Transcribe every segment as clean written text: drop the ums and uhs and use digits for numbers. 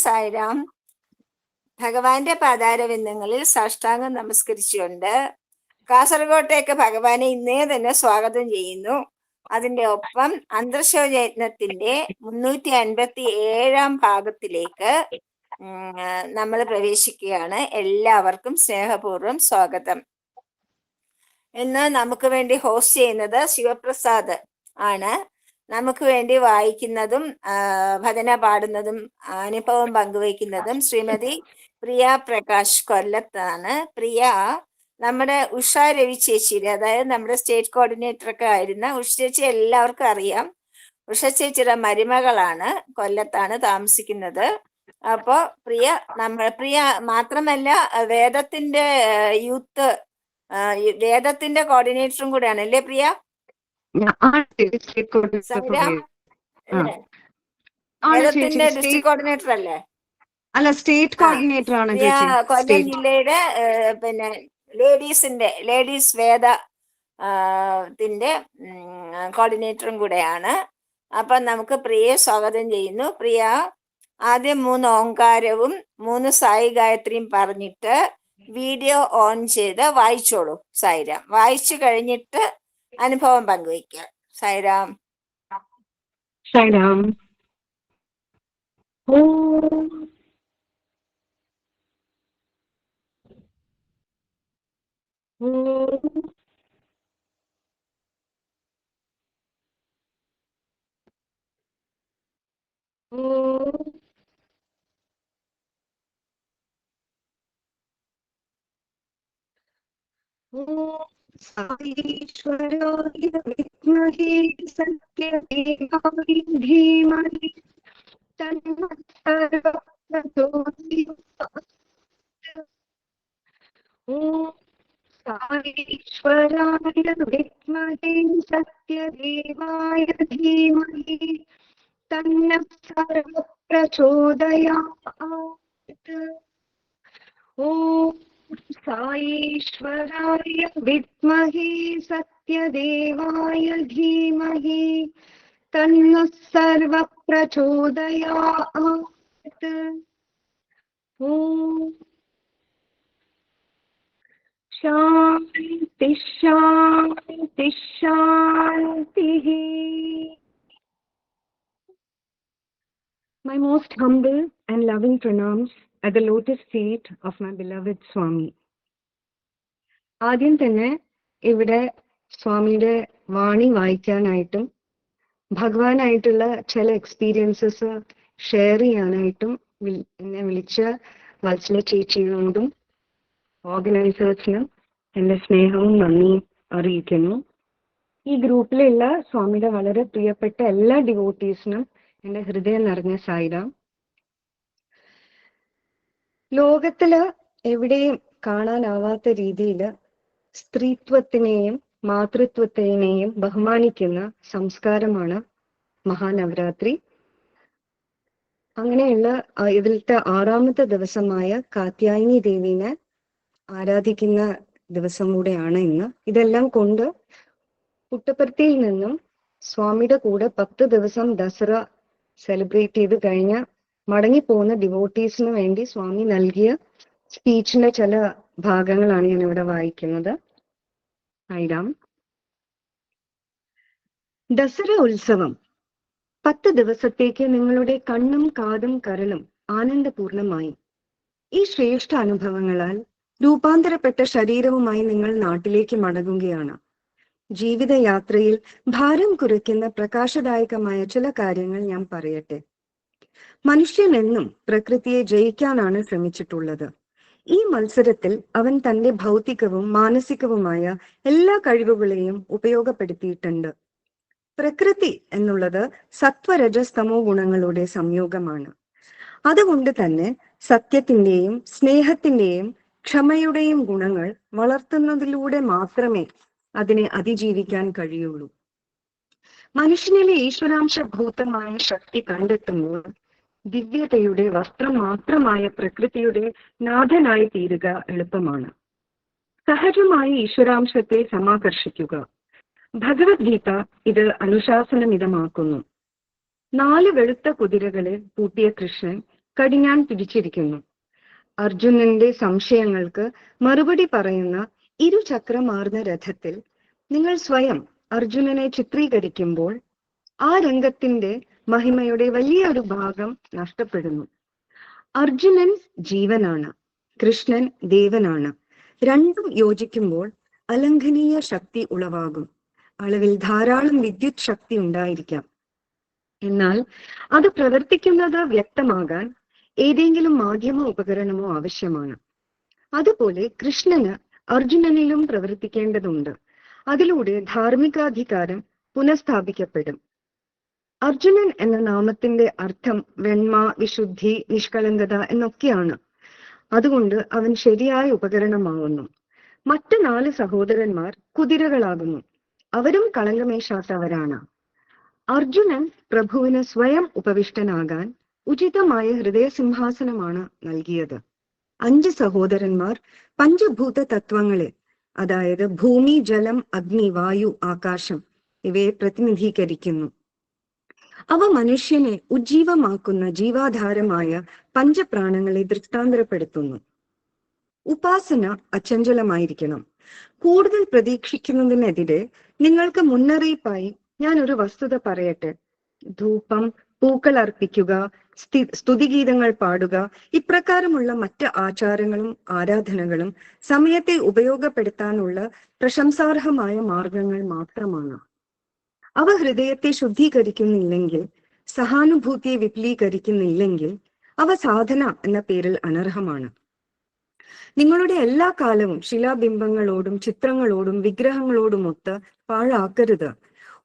സായിരാം. ഭഗവാന്റെ പാതാരവിന്ദങ്ങളിൽ സാഷ്ടാംഗം നമസ്കരിച്ചുകൊണ്ട് കാസർഗോട്ടേക്ക് ഭഗവാനെ ഇന്നേ തന്നെ സ്വാഗതം ചെയ്യുന്നു. അതിന്റെ ഒപ്പം അന്തർശോചയജ്ഞത്തിന്റെ 357 ഭാഗത്തിലേക്ക് നമ്മൾ പ്രവേശിക്കുകയാണ്. എല്ലാവർക്കും സ്നേഹപൂർവ്വം സ്വാഗതം. ഇന്ന് നമുക്ക് വേണ്ടി ഹോസ്റ്റ് ചെയ്യുന്നത് ശിവപ്രസാദ് ആണ്. നമുക്ക് വേണ്ടി വായിക്കുന്നതും ഭജന പാടുന്നതും അനുഭവം പങ്കുവയ്ക്കുന്നതും ശ്രീമതി പ്രിയ പ്രകാശ് കൊല്ലത്താണ്. പ്രിയ നമ്മുടെ ഉഷ രവി ചേച്ചിയുടെ, അതായത് നമ്മുടെ സ്റ്റേറ്റ് കോർഡിനേറ്റർ ഒക്കെ ആയിരുന്ന ഉഷ ചേച്ചി എല്ലാവർക്കും അറിയാം. ഉഷ ചേച്ചിയുടെ മരുമകളാണ്, കൊല്ലത്താണ് താമസിക്കുന്നത്. അപ്പോ പ്രിയ മാത്രമല്ല വേദത്തിന്റെ യൂത്ത് വേദത്തിന്റെ കോർഡിനേറ്ററും കൂടെയാണ് അല്ലേ പ്രിയ? വേദത്തിന്റെ ഡിസ്ട്രിക്ട് കോർഡിനേറ്റർ അല്ലേ? അല്ല, സ്റ്റേറ്റ് കോർഡിനേറ്റർ ആണ്. കൊല്ലം ജില്ലയുടെ പിന്നെ ലേഡീസ് വേദ ത്തിന്റെ കോർഡിനേറ്ററും കൂടെയാണ്. അപ്പൊ നമുക്ക് പ്രിയയെ സ്വാഗതം ചെയ്യുന്നു. പ്രിയ ആദ്യം 3 ഓംകാരവും 3 സായി ഗായത്രിയും പറഞ്ഞിട്ട് വീഡിയോ ഓൺ ചെയ്ത് വായിച്ചോളൂ. സായിരാം. വായിച്ചു കഴിഞ്ഞിട്ട് അനുഭവം പങ്കുവയ്ക്കുക. സായിരാം. സായിരാം. साईश्वराय विद्महे सत्यदेवाय धीमहि तन्नः प्रचोदयात्। ॐ साईश्वराय विद्महे सत्यदेवाय धीमहि तन्नः प्रचोदयात्। ॐ साईश्वराय विद्महे सत्यदेवाय धीमहि तन्नः सर्वः प्रचोदयात्। ॐ शान्ति शान्ति शान्तिः। My most humble and loving pranams at the lotus feet of my beloved Swami. ആദ്യം തന്നെ ഇവിടെ സ്വാമിയുടെ വാണി വായിക്കാനായിട്ടും ഭഗവാനായിട്ടുള്ള ചില എക്സ്പീരിയൻസസ് ഷെയർ ചെയ്യാനായിട്ടും എന്നെ വിളിച്ച വത്സല ചേച്ചിയോടും ഓർഗനൈസേഴ്സിനും എൻ്റെ സ്നേഹവും നന്ദിയും അറിയിക്കുന്നു. ഈ ഗ്രൂപ്പിലുള്ള സ്വാമിയുടെ വളരെ പ്രിയപ്പെട്ട എല്ലാ ഡിവോട്ടീസിനും എൻ്റെ ഹൃദയം നിറഞ്ഞ സായിരാം. ലോകത്തില് എവിടെയും കാണാനാവാത്ത രീതിയിൽ സ്ത്രീത്വത്തിനെയും മാതൃത്വത്തിനെയും ബഹുമാനിക്കുന്ന സംസ്കാരമാണ് മഹാനവരാത്രി. അങ്ങനെയുള്ള ഇതിലത്തെ 6ാമത്തെ ദിവസമായ കാത്യായനി ദേവീനെ ആരാധിക്കുന്ന ദിവസം കൂടെയാണ് ഇന്ന്. ഇതെല്ലാം കൊണ്ട് പുട്ടപർത്തിയിൽ നിന്നും സ്വാമിയുടെ കൂടെ 10 ദിവസം ദസറ സെലിബ്രേറ്റ് ചെയ്ത് കഴിഞ്ഞ മടങ്ങിപ്പോകുന്ന ഡിവോട്ടീസിന് വേണ്ടി സ്വാമി നൽകിയ സ്പീച്ചിന്റെ ചില ഭാഗങ്ങളാണ് ഞാൻ ഇവിടെ വായിക്കുന്നത്. ഐരാം. ദസറ ഉത്സവം 10 ദിവസത്തേക്ക് നിങ്ങളുടെ കണ്ണും കാതും കരളും ആനന്ദപൂർണമായി ഈ ശ്രേഷ്ഠ അനുഭവങ്ങളാൽ രൂപാന്തരപ്പെട്ട ശരീരവുമായി നിങ്ങൾ നാട്ടിലേക്ക് മടങ്ങുകയാണ്. ജീവിതയാത്രയിൽ ഭാരം കുറയ്ക്കുന്ന പ്രകാശദായകമായ ചില കാര്യങ്ങൾ ഞാൻ പറയട്ടെ. മനുഷ്യൻ എന്നും പ്രകൃതിയെ ജയിക്കാനാണ് ശ്രമിച്ചിട്ടുള്ളത്. ഈ മത്സരത്തിൽ അവൻ തന്റെ ഭൗതികവും മാനസികവുമായ എല്ലാ കഴിവുകളെയും ഉപയോഗപ്പെടുത്തിയിട്ടുണ്ട്. പ്രകൃതി എന്നുള്ളത് സത്വരജസ്തമോ ഗുണങ്ങളുടെ സംയോഗമാണ്. അതുകൊണ്ട് തന്നെ സത്യത്തിന്റെയും സ്നേഹത്തിന്റെയും ക്ഷമയുടെയും ഗുണങ്ങൾ വളർത്തുന്നതിലൂടെ മാത്രമേ അതിനെ അതിജീവിക്കാൻ കഴിയുള്ളൂ. മനുഷ്യനിലെ ഈശ്വരാംശഭൂതമായ ശക്തി കണ്ടെത്തുമ്പോൾ ദിവ്യതയുടെ വസ്ത്രം മാത്രമായ പ്രകൃതിയുടെ നാഥനായി തീരുക എളുപ്പമാണ്. സഹജമായി ഈശ്വരാംശത്തെ സമാകർഷിക്കുക. ഭഗവത്ഗീത ഇത് അനുശാസനമിതമാക്കുന്നു. 4 വെളുത്ത കുതിരകളെ പൂട്ടിയ കൃഷ്ണൻ കടിഞ്ഞാൺ പിടിച്ചിരിക്കുന്നു. അർജുനന്റെ സംശയങ്ങൾക്ക് മറുപടി പറയുന്ന ഇരുചക്രമാർന്ന രഥത്തിൽ നിങ്ങൾ സ്വയം അർജുനനെ ചിത്രീകരിക്കുമ്പോൾ ആ രംഗത്തിന്റെ മഹിമയുടെ വലിയൊരു ഭാഗം നഷ്ടപ്പെടുന്നു. അർജുനൻ ജീവനാണ്, കൃഷ്ണൻ ദേവനാണ്. രണ്ടും യോജിക്കുമ്പോൾ അലംഘനീയ ശക്തി ഉളവാകും. അളവിൽ ധാരാളം വിദ്യുത് ശക്തി ഉണ്ടായിരിക്കാം. എന്നാൽ അത് പ്രവർത്തിക്കുന്നത് വ്യക്തമാകാൻ ഏതെങ്കിലും മാധ്യമ ഉപകരണമോ ആവശ്യമാണ്. അതുപോലെ കൃഷ്ണന് അർജുനനിലും പ്രവർത്തിക്കേണ്ടതുണ്ട്. അതിലൂടെ ധാർമ്മികാധികാരം പുനഃസ്ഥാപിക്കപ്പെടും. അർജുനൻ എന്ന നാമത്തിന്റെ അർത്ഥം വെണ്മ, വിശുദ്ധി, നിഷ്കളങ്കത എന്നൊക്കെയാണ്. അതുകൊണ്ട് അവൻ ശരിയായ ഉപകരണമാവുന്നു. മറ്റു 4 സഹോദരന്മാർ കുതിരകളാകുന്നു. അവരും കളങ്കമേശാത്തവരാണ്. അർജുനൻ പ്രഭുവിന് സ്വയം ഉപവിഷ്ടനാകാൻ ഉചിതമായ ഹൃദയസിംഹാസനമാണ് നൽകിയത്. 5 സഹോദരന്മാർ പഞ്ചഭൂത തത്വങ്ങളെ, അതായത് ഭൂമി, ജലം, അഗ്നി, വായു, ആകാശം ഇവയെ പ്രതിനിധീകരിക്കുന്നു. അവ മനുഷ്യനെ ഉജ്ജീവമാക്കുന്ന ജീവാധാരമായ പഞ്ചപ്രാണങ്ങളെ ദൃഷ്ടാന്തരപ്പെടുത്തുന്നു. ഉപാസന അചഞ്ചലമായിരിക്കണം. കൂടുതൽ പ്രതീക്ഷിക്കുന്നതിനെതിരെ നിങ്ങൾക്ക് മുന്നറിയിപ്പായി ഞാൻ ഒരു വസ്തുത പറയട്ടെ. ധൂപം, പൂക്കൾ അർപ്പിക്കുക, സ്തുതിഗീതങ്ങൾ പാടുക, ഇപ്രകാരമുള്ള മറ്റ് ആചാരങ്ങളും ആരാധനകളും സമയത്തെ ഉപയോഗപ്പെടുത്താനുള്ള പ്രശംസാർഹമായ മാർഗങ്ങൾ മാത്രമാണ്. അവ ഹൃദയത്തെ ശുദ്ധീകരിക്കുന്നില്ലെങ്കിൽ, സഹാനുഭൂതിയെ വിപുലീകരിക്കുന്നില്ലെങ്കിൽ അവ സാധന എന്ന പേരിൽ അനർഹമാണ്. നിങ്ങളുടെ എല്ലാ കാലവും ശിലാബിംബങ്ങളോടും ചിത്രങ്ങളോടും വിഗ്രഹങ്ങളോടുമൊത്ത് പാഴാക്കരുത്.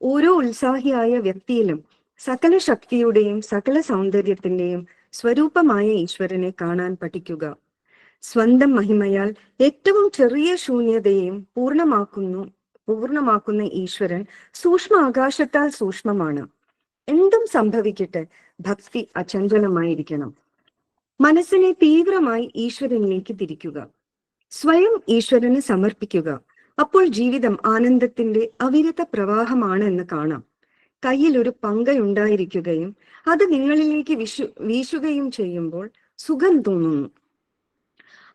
ഓരോ ഉത്സാഹിയായ വ്യക്തിയിലും സകല ശക്തിയുടെയും സകല സൗന്ദര്യത്തിന്റെയും സ്വരൂപമായ ഈശ്വരനെ കാണാൻ പഠിക്കുക. സ്വന്തം മഹിമയാൽ ഏറ്റവും ചെറിയ ശൂന്യതയെയും പൂർണ്ണമാക്കുന്ന ഈശ്വരൻ സൂക്ഷ്മ ആകാശത്താൽ സൂക്ഷ്മമാണ്. എന്തും സംഭവിക്കട്ടെ, ഭക്തി അചഞ്ചലമായിരിക്കണം. മനസ്സിനെ തീവ്രമായി ഈശ്വരനിലേക്ക് തിരിക്കുക. സ്വയം ഈശ്വരന് സമർപ്പിക്കുക. അപ്പോൾ ജീവിതം ആനന്ദത്തിന്റെ അവിരത പ്രവാഹമാണ് എന്ന് കാണാം. കയ്യിൽ ഒരു പങ്കയുണ്ടായിരിക്കുകയും അത് നിങ്ങളിലേക്ക് വീശുകയും ചെയ്യുമ്പോൾ സുഖം തോന്നുന്നു.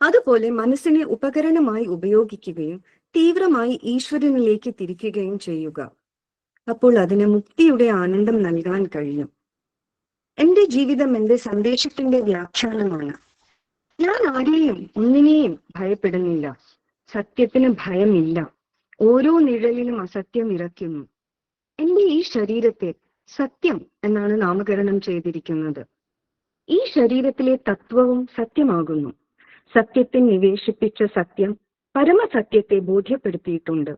അതുപോലെ മനസ്സിനെ ഉപകരണമായി ഉപയോഗിക്കുകയും തീവ്രമായി ഈശ്വരനിലേക്ക് തിരിക്കുകയും ചെയ്യുക. അപ്പോൾ അതിന് മുക്തിയുടെ ആനന്ദം നൽകാൻ കഴിയും. എന്റെ ജീവിതം എന്റെ സന്ദേശത്തിന്റെ വ്യാഖ്യാനമാണ്. ഞാൻ ആരെയും ഒന്നിനെയും ഭയപ്പെടുന്നില്ല. സത്യത്തിന് ഭയമില്ല. ഓരോ നിഴലിലും അസത്യം ഇറക്കുന്നു. എന്റെ ഈ ശരീരത്തെ സത്യം എന്നാണ് നാമകരണം ചെയ്തിരിക്കുന്നത്. ഈ ശരീരത്തിലെ തത്വവും സത്യമാകുന്നു. സത്യത്തെ നിവേശിപ്പിച്ച സത്യം പരമസത്യത്തെ ബോധ്യപ്പെടുത്തിയിട്ടുണ്ട്.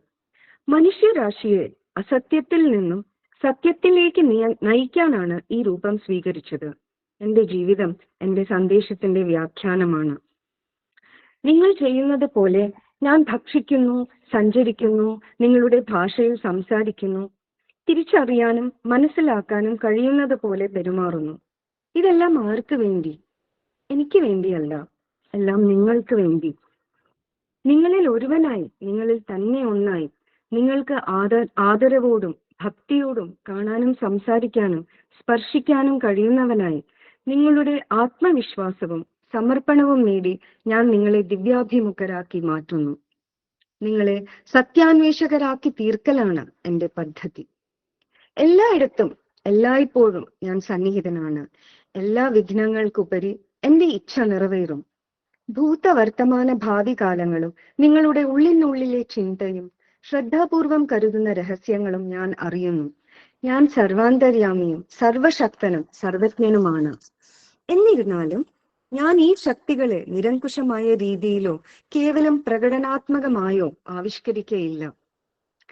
മനുഷ്യരാശിയെ അസത്യത്തിൽ നിന്നും സത്യത്തിലേക്ക് നയിക്കാനാണ് ഈ രൂപം സ്വീകരിച്ചത്. എന്റെ ജീവിതം എന്റെ സന്ദേശത്തിന്റെ വ്യാഖ്യാനമാണ്. നിങ്ങൾ ചെയ്യുന്നത് പോലെ ഞാൻ ഭക്ഷിക്കുന്നു, സഞ്ചരിക്കുന്നു, നിങ്ങളുടെ ഭാഷയിൽ സംസാരിക്കുന്നു, തിരിച്ചറിയാനും മനസ്സിലാക്കാനും കഴിയുന്നത് പോലെ പെരുമാറുന്നു. ഇതെല്ലാം ആർക്ക് വേണ്ടി? എനിക്ക് വേണ്ടിയല്ല, എല്ലാം നിങ്ങൾക്ക് വേണ്ടി. നിങ്ങളിൽ ഒരുവനായി, നിങ്ങളിൽ തന്നെ ഒന്നായി, നിങ്ങൾക്ക് ആദരവോടും ഭക്തിയോടും കാണാനും സംസാരിക്കാനും സ്പർശിക്കാനും കഴിയുന്നവനായി നിങ്ങളുടെ ആത്മവിശ്വാസവും സമർപ്പണവും നേടി ഞാൻ നിങ്ങളെ ദിവ്യാഭിമുഖരാക്കി മാറ്റുന്നു. നിങ്ങളെ സത്യാന്വേഷകരാക്കി തീർക്കലാണ് എന്റെ പദ്ധതി. എല്ലായിടത്തും എല്ലായ്പ്പോഴും ഞാൻ സന്നിഹിതനാണ്. എല്ലാ വിഘ്നങ്ങൾക്കുപരി എന്റെ ഇച്ഛ നിറവേറും. ഭൂതവർത്തമാന ഭാവി കാലങ്ങളും നിങ്ങളുടെ ഉള്ളിനുള്ളിലെ ചിന്തയും ശ്രദ്ധാപൂർവം കരുതുന്ന രഹസ്യങ്ങളും ഞാൻ അറിയുന്നു. ഞാൻ സർവാന്തര്യാമിയും സർവശക്തനും സർവജ്ഞനുമാണ്. എന്നിരുന്നാലും ഞാൻ ഈ ശക്തികളെ നിരങ്കുശമായ രീതിയിലോ കേവലം പ്രകടനാത്മകമായോ ആവിഷ്കരിക്കയില്ല.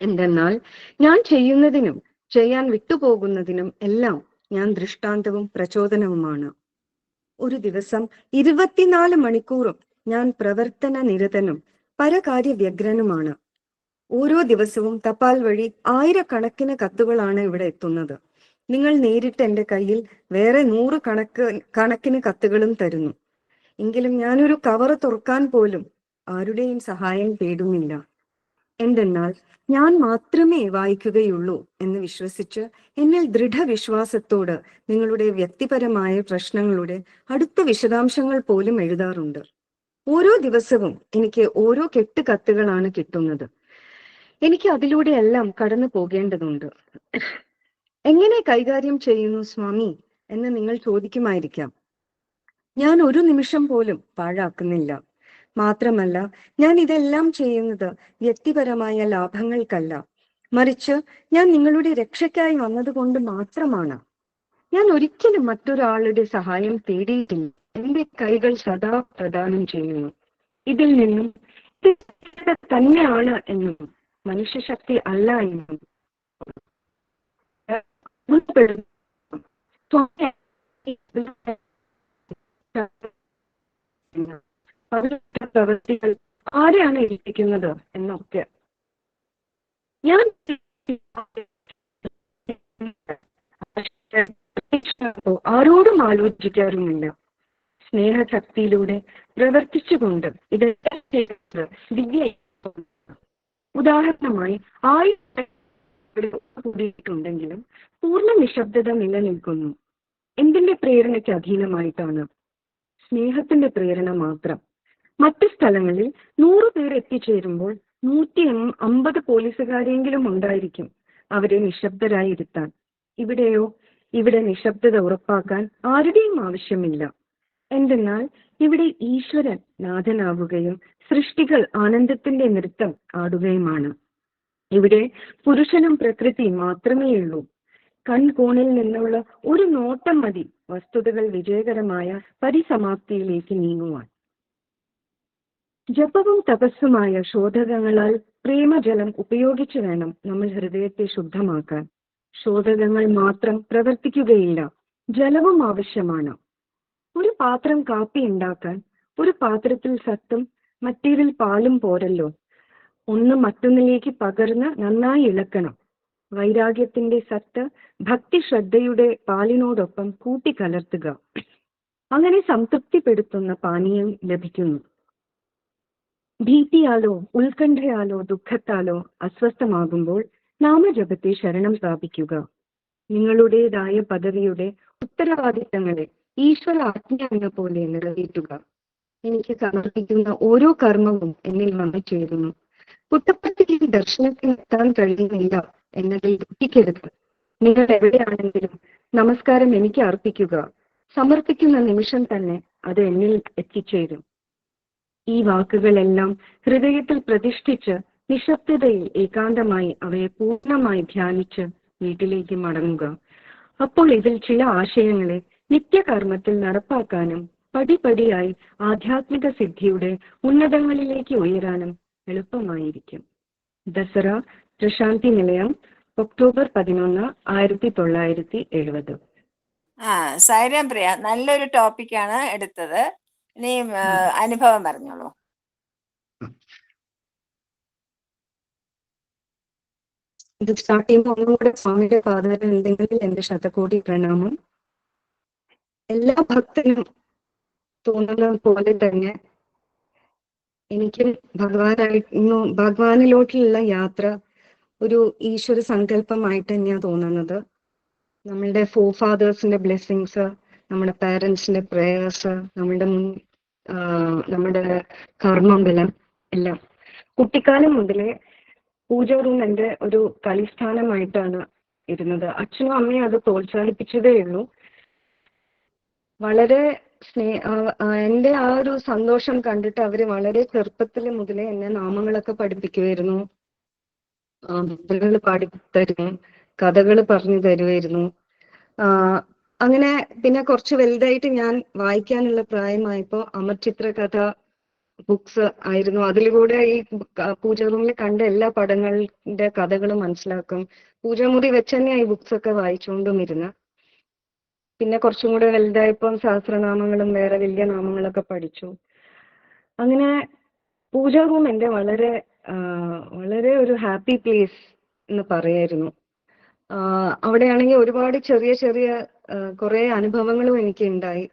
എന്തെന്നാൽ ഞാൻ ചെയ്യുന്നതിനും ചെയ്യാൻ വിട്ടുപോകുന്നതിനും എല്ലാം ഞാൻ ദൃഷ്ടാന്തവും പ്രചോദനവുമാണ്. ഒരു ദിവസം 24 മണിക്കൂറും ഞാൻ പ്രവർത്തന നിരതനും പരകാര്യ വ്യഗ്രനുമാണ്. ഓരോ ദിവസവും തപാൽ വഴി ആയിരക്കണക്കിന് കത്തുകളാണ് ഇവിടെ എത്തുന്നത്. നിങ്ങൾ നേരിട്ട് എന്റെ കയ്യിൽ വേറെ 100 കണക്കിന് കത്തുകളും തരുന്നു. എങ്കിലും ഞാനൊരു കവർ തുറക്കാൻ പോലും ആരുടെയും സഹായം തേടുന്നില്ല. എന്തെന്നാൽ ഞാൻ മാത്രമേ വായിക്കുകയുള്ളൂ എന്ന് വിശ്വസിച്ച് എന്നിൽ ദൃഢവിശ്വാസത്തോട് നിങ്ങളുടെ വ്യക്തിപരമായ പ്രശ്നങ്ങളുടെ അടുത്ത വിശദാംശങ്ങൾ പോലും എഴുതാറുണ്ട്. ഓരോ ദിവസവും എനിക്ക് ഓരോ കെട്ട് കത്തുകളാണ് കിട്ടുന്നത്. എനിക്ക് അതിലൂടെ എല്ലാം കടന്നു പോകേണ്ടതുണ്ട്. എങ്ങനെ കൈകാര്യം ചെയ്യുന്നു സ്വാമി എന്ന് നിങ്ങൾ ചോദിക്കുമായിരിക്കാം. ഞാൻ ഒരു നിമിഷം പോലും പാഴാക്കുന്നില്ല. മാത്രമല്ല, ഞാൻ ഇതെല്ലാം ചെയ്യുന്നത് വ്യക്തിപരമായ ലാഭങ്ങൾക്കല്ല, മറിച്ച് ഞാൻ നിങ്ങളുടെ രക്ഷയ്ക്കായി വന്നതുകൊണ്ട് മാത്രമാണ്. ഞാൻ ഒരിക്കലും മറ്റൊരാളുടെ സഹായം തേടിയിട്ടില്ല. എന്റെ കൈകൾ സദാ പ്രദാനം ചെയ്യുന്നു. ഇതിൽ നിന്നും ഇത് തന്നെയാണ് എന്നും മനുഷ്യശക്തി അല്ല എന്നും പ്രവൃത്തികൾ ആരെയാണ് ഏൽപ്പിക്കുന്നത് എന്നൊക്കെ ഞാൻ ആരോടും ആലോചിക്കാറുമില്ല. സ്നേഹശക്തിയിലൂടെ പ്രവർത്തിച്ചുകൊണ്ട് ഇതെല്ലാം ചെയ്യുന്നത് ദിവ്യ. ഉദാഹരണമായി 1000 കൂടിയിട്ടുണ്ടെങ്കിലും പൂർണ്ണ നിശബ്ദത നിലനിൽക്കുന്നു. എന്തിന്റെ പ്രേരണയ്ക്ക് അധീനമായിട്ടാണ്? സ്നേഹത്തിന്റെ പ്രേരണ മാത്രം. മറ്റു സ്ഥലങ്ങളിൽ 100 പേർ എത്തിച്ചേരുമ്പോൾ 150 പോലീസുകാരെങ്കിലും ഉണ്ടായിരിക്കും അവരെ നിശബ്ദരായി ഇരുത്താൻ. ഇവിടെയോ? ഇവിടെ നിശബ്ദത ഉറപ്പാക്കാൻ ആരുടെയും ആവശ്യമില്ല. എന്തെന്നാൽ ഇവിടെ ഈശ്വരൻ നാഥനാവുകയും സൃഷ്ടികൾ ആനന്ദത്തിന്റെ നൃത്തം ആടുകയുമാണ്. ഇവിടെ പുരുഷനും പ്രകൃതിയും മാത്രമേയുള്ളൂ. കൺകോണിൽ നിന്നുള്ള ഒരു നോട്ടം മതി വസ്തുതകൾ വിജയകരമായ പരിസമാപ്തിയിലേക്ക് നീങ്ങുവാൻ. ജപവും തപസ്സുമായ ശോധകങ്ങളാൽ പ്രേമജലം ഉപയോഗിച്ചു വേണം നമ്മൾ ഹൃദയത്തെ ശുദ്ധമാക്കാൻ. ശോധകങ്ങൾ മാത്രം പ്രവർത്തിക്കുകയില്ല, ജലവും ആവശ്യമാണ്. ഒരു പാത്രം കാപ്പി ഉണ്ടാക്കാൻ ഒരു പാത്രത്തിൽ സത്തും മറ്റേതിൽ പാലും പോരല്ലോ. ഒന്ന് മറ്റൊന്നിലേക്ക് പകർന്ന് നന്നായി ഇളക്കണം. വൈരാഗ്യത്തിന്റെ സത്ത് ഭക്തി ശ്രദ്ധയുടെ പാലിനോടൊപ്പം കൂട്ടിക്കലർത്തുക. അങ്ങനെ സംതൃപ്തിപ്പെടുത്തുന്ന പാനീയം ലഭിക്കുന്നു. ഭീതിയാലോ ഉത്കണ്ഠയാലോ ദുഃഖത്താലോ അസ്വസ്ഥമാകുമ്പോൾ നാമജപത്തെ ശരണം പ്രാപിക്കുക. നിങ്ങളുടേതായ പദവിയുടെ ഉത്തരവാദിത്തങ്ങളെ ഈശ്വര ആജ്ഞ എന്ന പോലെ നിറവേറ്റുക. എനിക്ക് സമർപ്പിക്കുന്ന ഓരോ കർമ്മവും എന്നിൽ വന്നു ചേരുന്നു. പുട്ടപ്പള്ളിയിൽ ദർശനത്തിന് എത്താൻ കഴിയുന്നില്ല എന്നതിൽ ദുഃഖിക്കരുത്. നിങ്ങൾ എവിടെയാണെങ്കിലും നമസ്കാരം എനിക്ക് അർപ്പിക്കുക. സമർപ്പിക്കുന്ന നിമിഷം തന്നെ അത് എന്നിൽ എത്തിച്ചേരും. ഈ വാക്കുകളെല്ലാം ഹൃദയത്തിൽ പ്രതിഷ്ഠിച്ച് നിശബ്ദതയിൽ ഏകാന്തമായി അവയെ പൂർണ്ണമായി ധ്യാനിച്ച് വീട്ടിലേക്ക് മടങ്ങുക. അപ്പോൾ ഇതിൽ ചില ആശയങ്ങളെ നിത്യകർമ്മത്തിൽ നടപ്പാക്കാനും പടിപടിയായി ആധ്യാത്മിക സിദ്ധിയുടെ ഉന്നതങ്ങളിലേക്ക് ഉയരാനും എളുപ്പമായിരിക്കും. ദസറ പ്രശാന്തി നിലയം, ഒക്ടോബർ 11, 1970. സൈരം പ്രിയ, നല്ലൊരു ടോപ്പിക്കാണ് എടുത്തത്. ഇനി അനുഭവം പറഞ്ഞോളൂ. ഇത് സ്റ്റാർട്ട് ചെയ്യുമ്പോൾ ഒന്നുകൂടെ സ്വാമിയുടെ പാദത്തിൽ എന്തെങ്കിലും എന്റെ ശതകോടി പ്രണാമം. എല്ലാ ഭക്തനും തോന്നുന്ന പോലെ തന്നെ എനിക്ക് ഭഗവാനിലോട്ടുള്ള യാത്ര ഒരു ഈശ്വര സങ്കല്പമായിട്ട് തന്നെയാണ് തോന്നുന്നത്. നമ്മളുടെ ഫോർഫാദേഴ്സിന്റെ ബ്ലെസ്സിങ്സ്, നമ്മുടെ പാരൻസിന്റെ പ്രേയേഴ്സ്, നമ്മുടെ കർമ്മബലം എല്ലാം. കുട്ടിക്കാലം മുതലേ പൂജ റൂം എൻ്റെ ഒരു കളിസ്ഥാനമായിട്ടാണ് ഇരുന്നത്. അച്ഛനും അമ്മയും അത് പ്രോത്സാഹിപ്പിച്ചതേ ഉള്ളൂ. വളരെ എൻ്റെ ആ ഒരു സന്തോഷം കണ്ടിട്ട് അവര് വളരെ ചെറുപ്പത്തിൽ മുതലേ എന്നെ നാമങ്ങളൊക്കെ പഠിപ്പിക്കുമായിരുന്നു, പാടിത്തരുന്നു, കഥകൾ പറഞ്ഞു തരുമായിരുന്നു. അങ്ങനെ പിന്നെ കുറച്ച് വലുതായിട്ട് ഞാൻ വായിക്കാനുള്ള പ്രായമായപ്പോ അമർചിത്ര കഥ ബുക്സ് ആയിരുന്നു. അതിലൂടെ ഈ പൂജ റൂമിൽ കണ്ട എല്ലാ പടങ്ങളുടെ കഥകളും മനസ്സിലാക്കും. പൂജാമുറി വെച്ച് തന്നെയാണ് ഈ ബുക്സ് ഒക്കെ വായിച്ചുകൊണ്ടും ഇരുന്ന്. പിന്നെ കുറച്ചും കൂടെ വലുതായപ്പം സഹസ്രനാമങ്ങളും വേറെ വലിയ നാമങ്ങളൊക്കെ പഠിച്ചു. അങ്ങനെ പൂജ റൂം എൻ്റെ വളരെ വളരെ ഒരു ഹാപ്പി പ്ലേസ് എന്ന് പറയായിരുന്നു. അവിടെയാണെങ്കിൽ ഒരുപാട് ചെറിയ ചെറിയ കുറെ അനുഭവങ്ങളും എനിക്ക് ഉണ്ടായി.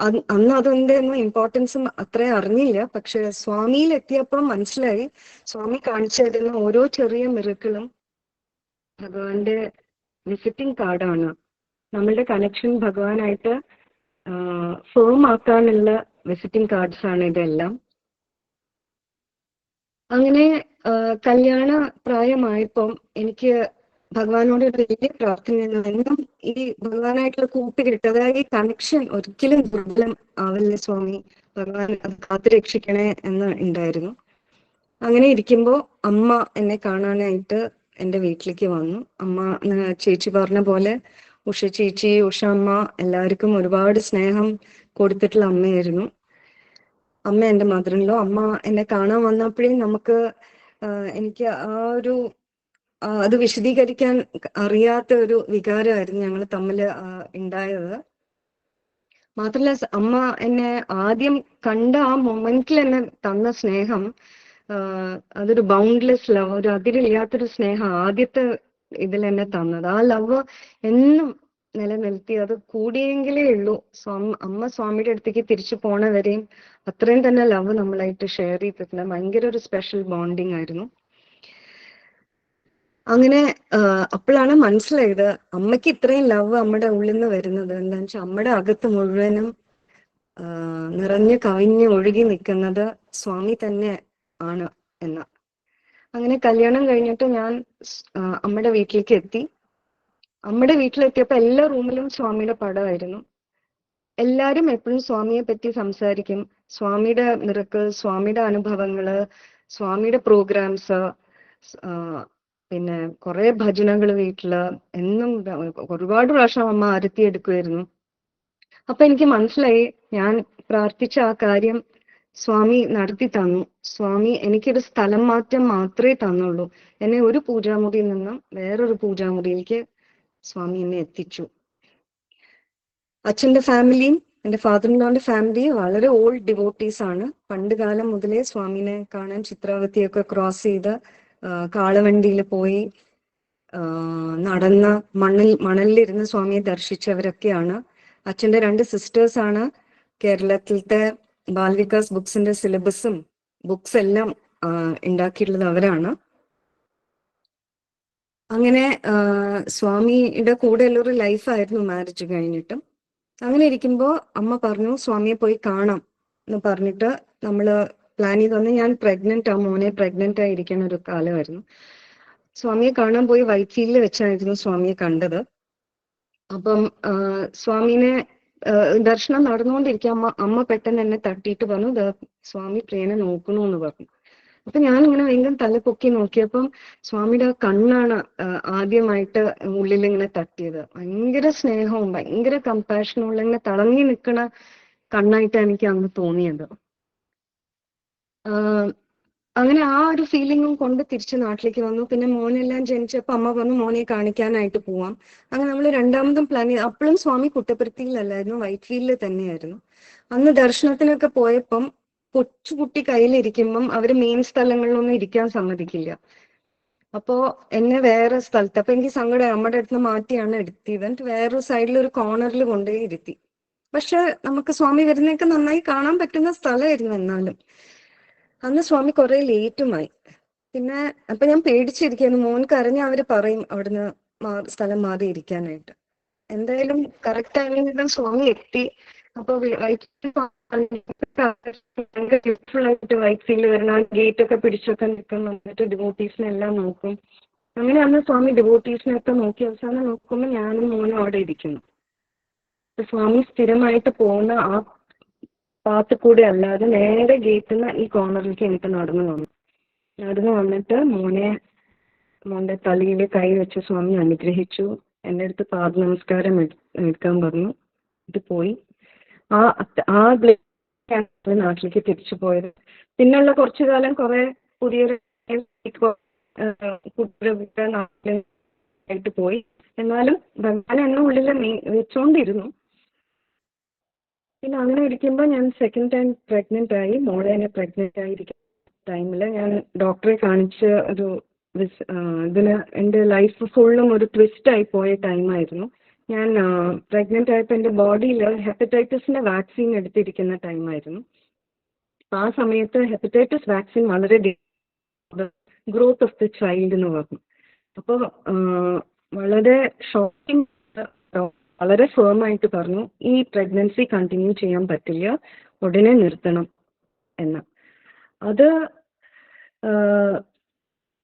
അന്ന് അതിന്റെ ഒന്നും ഇമ്പോർട്ടൻസും അത്ര അറിഞ്ഞില്ല. പക്ഷെ സ്വാമിയിൽ എത്തിയപ്പോൾ മനസ്സിലായി, സ്വാമി കാണിച്ചു തരുന്ന ഓരോ ചെറിയ മിറക്കിളും ഭഗവാന്റെ വിസിറ്റിംഗ് കാർഡാണ്. നമ്മളുടെ കണക്ഷൻ ഭഗവാനായിട്ട് ഫേം ആക്കാനുള്ള വിസിറ്റിംഗ് കാർഡ്സ് ആണ് ഇതെല്ലാം. അങ്ങനെ കല്യാണ പ്രായമായപ്പം എനിക്ക് ഭഗവാനോട് ഒരു വലിയ പ്രാർത്ഥനയാണ്, എന്നും ഈ ഭഗവാനായിട്ടുള്ള കൂട്ടുകെട്ട്, അതായത് ഈ കണക്ഷൻ ഒരിക്കലും ദുർബലം ആവില്ല സ്വാമി, ഭഗവാൻ അത് കാത്തുരക്ഷിക്കണേ എന്ന് ഉണ്ടായിരുന്നു. അങ്ങനെ ഇരിക്കുമ്പോൾ അമ്മ എന്നെ കാണാനായിട്ട് എൻ്റെ വീട്ടിലേക്ക് വന്നു. അമ്മ ചേച്ചി പറഞ്ഞ പോലെ ഉഷ ചേച്ചി, ഉഷ അമ്മ എല്ലാവർക്കും ഒരുപാട് സ്നേഹം കൊടുത്തിട്ടുള്ള അമ്മയായിരുന്നു. അമ്മ എൻ്റെ മദറിൻലോ. അമ്മ എന്നെ കാണാൻ വന്നപ്പോഴേ നമുക്ക് എനിക്ക് ഒരു അത് വിശദീകരിക്കാൻ അറിയാത്ത ഒരു വികാരമായിരുന്നു ഞങ്ങൾ തമ്മിൽ ഉണ്ടായത്. മാത്രമല്ല അമ്മ എന്നെ ആദ്യം കണ്ട ആ മൊമെന്റിൽ എന്നെ തന്ന സ്നേഹം അതൊരു ബൗണ്ട്ലെസ് ലവ്, ഒരു അതിരില്ലാത്തൊരു സ്നേഹം ആദ്യത്തെ ഇതിൽ എന്നെ തന്നത്. ആ ലവ് എന്നും നിലനിർത്തി, അത് കൂടിയെങ്കിലേ ഉള്ളൂ. അമ്മ സ്വാമിയുടെ അടുത്തേക്ക് തിരിച്ചു പോണവരെയും അത്രയും തന്നെ ലവ് നമ്മളായിട്ട് ഷെയർ ചെയ്തിട്ടുണ്ട്. ഭയങ്കര ഒരു സ്പെഷ്യൽ ബോണ്ടിങ് ആയിരുന്നു. അങ്ങനെ അപ്പോഴാണ് മനസ്സിലായത് അമ്മയ്ക്ക് ഇത്രയും ലവ് നമ്മുടെ ഉള്ളിൽ നിന്ന് വരുന്നത് എന്താണെന്ന് വെച്ചാൽ അമ്മയുടെ അകത്ത് മുഴുവനും നിറഞ്ഞു കവിഞ്ഞ് ഒഴുകി നിൽക്കുന്നത് സ്വാമി തന്നെ ആണ് എന്ന്. അങ്ങനെ കല്യാണം കഴിഞ്ഞിട്ട് ഞാൻ അമ്മയുടെ വീട്ടിലേക്ക് എത്തി. അമ്മയുടെ വീട്ടിലെത്തിയപ്പോൾ എല്ലാ റൂമിലും സ്വാമിയുടെ പടമായിരുന്നു. എല്ലാരും എപ്പോഴും സ്വാമിയെ പറ്റി സംസാരിക്കും, സ്വാമിയുടെ മിറക്കിൾ, സ്വാമിയുടെ അനുഭവങ്ങള്, സ്വാമിയുടെ പ്രോഗ്രാംസ്, പിന്നെ കുറെ ഭജനകൾ വീട്ടില് എന്നും ഒരുപാട് പ്രാവശ്യം അമ്മ ആരത്തി എടുക്കുമായിരുന്നു. അപ്പൊ എനിക്ക് മനസ്സിലായി ഞാൻ പ്രാർത്ഥിച്ച ആ കാര്യം സ്വാമി നടത്തി തന്നു. സ്വാമി എനിക്കൊരു സ്ഥലം മാറ്റം മാത്രമേ തന്നുള്ളൂ. എന്നെ ഒരു പൂജാമുറിയിൽ നിന്നും വേറൊരു പൂജാമുറിയിലേക്ക് സ്വാമി എന്നെ എത്തിച്ചു. അച്ഛന്റെ ഫാമിലിയും എൻ്റെ ഫാദറിൻലോന്റെ ഫാമിലിയും വളരെ ഓൾഡ് ഡിവോട്ടീസ് ആണ്. പണ്ട് കാലം മുതലേ സ്വാമിനെ കാണാൻ ചിത്രാവതിയൊക്കെ ക്രോസ് ചെയ്ത് കാളവണ്ടിയിൽ പോയി നടന്ന മണലിലിരുന്ന് സ്വാമിയെ ദർശിച്ചവരൊക്കെയാണ്. അച്ഛന്റെ 2 സിസ്റ്റേഴ്സ് ആണ് കേരളത്തിലത്തെ ബാൽവികാസ് ബുക്സിന്റെ സിലബസും ബുക്സ് എല്ലാം ഉണ്ടാക്കിയിട്ടുള്ളത് അവരാണ്. അങ്ങനെ സ്വാമിയുടെ കൂടെയുള്ളൊരു ലൈഫായിരുന്നു മാരേജ് കഴിഞ്ഞിട്ടും. അങ്ങനെ ഇരിക്കുമ്പോൾ അമ്മ പറഞ്ഞു സ്വാമിയെ പോയി കാണാം എന്ന് പറഞ്ഞിട്ട് നമ്മള് പ്ലാൻ ചെയ്ത് വന്ന് ഞാൻ മോനെ പ്രഗ്നന്റ് ആയിരിക്കുന്ന ഒരു കാലമായിരുന്നു. സ്വാമിയെ കാണാൻ പോയി വൈറ്റ് ഫീൽഡിൽ വെച്ചായിരുന്നു സ്വാമിയെ കണ്ടത്. അപ്പം സ്വാമിനെ ദർശനം നടന്നുകൊണ്ടിരിക്കുക അമ്മ പെട്ടെന്ന് എന്നെ തട്ടിയിട്ട് പറഞ്ഞു സ്വാമി പ്രിയനെ നോക്കണു എന്ന് പറഞ്ഞു. അപ്പൊ ഞാൻ ഇങ്ങനെ ഭയങ്കര തല പൊക്കി നോക്കിയപ്പം സ്വാമിയുടെ കണ്ണാണ് ആദ്യമായിട്ട് ഉള്ളിൽ ഇങ്ങനെ തട്ടിയത്. ഭയങ്കര സ്നേഹവും ഭയങ്കര കമ്പാഷനും ഉള്ള ഇങ്ങനെ തിളങ്ങി നിൽക്കണ കണ്ണായിട്ടാണ് എനിക്ക് അന്ന് തോന്നിയത്. അങ്ങനെ ആ ഒരു ഫീലിങ്ങും കൊണ്ട് തിരിച്ച് നാട്ടിലേക്ക് വന്നു. പിന്നെ മോനെല്ലാം ജനിച്ചപ്പോൾ അമ്മ പറഞ്ഞു മോനെ കാണിക്കാനായിട്ട് പോവാം. അങ്ങനെ നമ്മൾ രണ്ടാമതും പ്ലാൻ ചെയ്തു. അപ്പോഴും സ്വാമി കുട്ടപ്പുറത്തിയിലല്ലായിരുന്നു, വൈറ്റ് ഫീൽഡിൽ തന്നെയായിരുന്നു. അന്ന് ദർശനത്തിനൊക്കെ പോയപ്പം കൊച്ചുകുട്ടി കയ്യിലിരിക്കുമ്പം അവര് മെയിൻ സ്ഥലങ്ങളിലൊന്നും ഇരിക്കാൻ സമ്മതിക്കില്ല. അപ്പോ എന്നെ വേറെ സ്ഥലത്ത്, അപ്പൊ എനിക്ക് സങ്കടം, നമ്മുടെ അടുത്ത് മാറ്റിയാണ് എടുത്തിയത്. എന്നിട്ട് വേറൊരു സൈഡിൽ ഒരു കോർണറിൽ കൊണ്ടുപോയി ഇരുത്തി. പക്ഷെ നമുക്ക് സ്വാമി വരുന്നതൊക്കെ നന്നായി കാണാൻ പറ്റുന്ന സ്ഥലമായിരുന്നു. എന്നാലും അന്ന് സ്വാമി കുറെ ലേറ്റുമായി. പിന്നെ അപ്പൊ ഞാൻ പേടിച്ചിരിക്കുന്നു, മോൻ കരഞ്ഞ അവര് പറയും അവിടുന്ന് സ്ഥലം മാറി ഇരിക്കാനായിട്ട്. എന്തായാലും കറക്റ്റ് ടൈമിൽ സ്വാമി എത്തി. അപ്പൊ വൈറ്റ് ഫീൽഡ് വരുന്ന ഗേറ്റ് ഒക്കെ പിടിച്ചൊക്കെ നിൽക്കും, എന്നിട്ട് ഡിവോട്ടീസിനെല്ലാം നോക്കും. അങ്ങനെ അന്ന് സ്വാമി ഡിവോട്ടീസിനെയൊക്കെ നോക്കി അവസാനം നോക്കുമ്പോൾ ഞാനും മോനും അവിടെ ഇരിക്കുന്നു. സ്വാമി സ്ഥിരമായിട്ട് പോകുന്ന ആ പാത്ത് കൂടെ അല്ലാതെ നേരെ ഗേറ്റിൽ നിന്ന് ഈ കോർണറിലേക്ക് എനിക്ക് നടന്നു വന്നിട്ട് മോന്റെ തലയിൽ കൈ വെച്ച് സ്വാമി അനുഗ്രഹിച്ചു. എൻ്റെ അടുത്ത് പാദ നമസ്കാരം എടുക്കാൻ പറഞ്ഞു. ഇത് പോയി ആ നാട്ടിലേക്ക് തിരിച്ചു പോയത്. പിന്നുള്ള കുറച്ചു കാലം കുറെ പുതിയൊരു നാട്ടിലായിട്ട് പോയി. എന്നാലും ഭഗവാൻ എന്നെ ഉള്ളിൽ വെച്ചോണ്ടിരുന്നു. പിന്നെ അങ്ങനെ ഇരിക്കുമ്പോൾ ഞാൻ സെക്കൻഡ് ടൈം പ്രഗ്നന്റ് ആയി. മോളെ എന്നെ പ്രഗ്നന്റ് ആയിരിക്കുന്ന ടൈമിൽ ഞാൻ ഡോക്ടറെ കാണിച്ച് ഇതിന് എൻ്റെ ലൈഫ് ഫുള്ളും ഒരു ട്വിസ്റ്റ് ആയി പോയ ടൈമായിരുന്നു. ഞാൻ പ്രഗ്നന്റ് ആയപ്പോൾ എൻ്റെ ബോഡിയിൽ ഹെപ്പറ്റൈറ്റിസിന്റെ വാക്സിൻ എടുത്തിരിക്കുന്ന ടൈമായിരുന്നു. അപ്പൊ ആ സമയത്ത് ഹെപ്പറ്റൈറ്റിസ് വാക്സിൻ വളരെ ഗ്രോത്ത് ഓഫ് ദ ചൈൽഡ് എന്ന് പറഞ്ഞു. അപ്പോൾ വളരെ ഷോക്കിംഗ്, വളരെ ഫേം ആയിട്ട് പറഞ്ഞു ഈ പ്രഗ്നൻസി കണ്ടിന്യൂ ചെയ്യാൻ പറ്റില്ല, ഉടനെ നിർത്തണം എന്ന്. അത്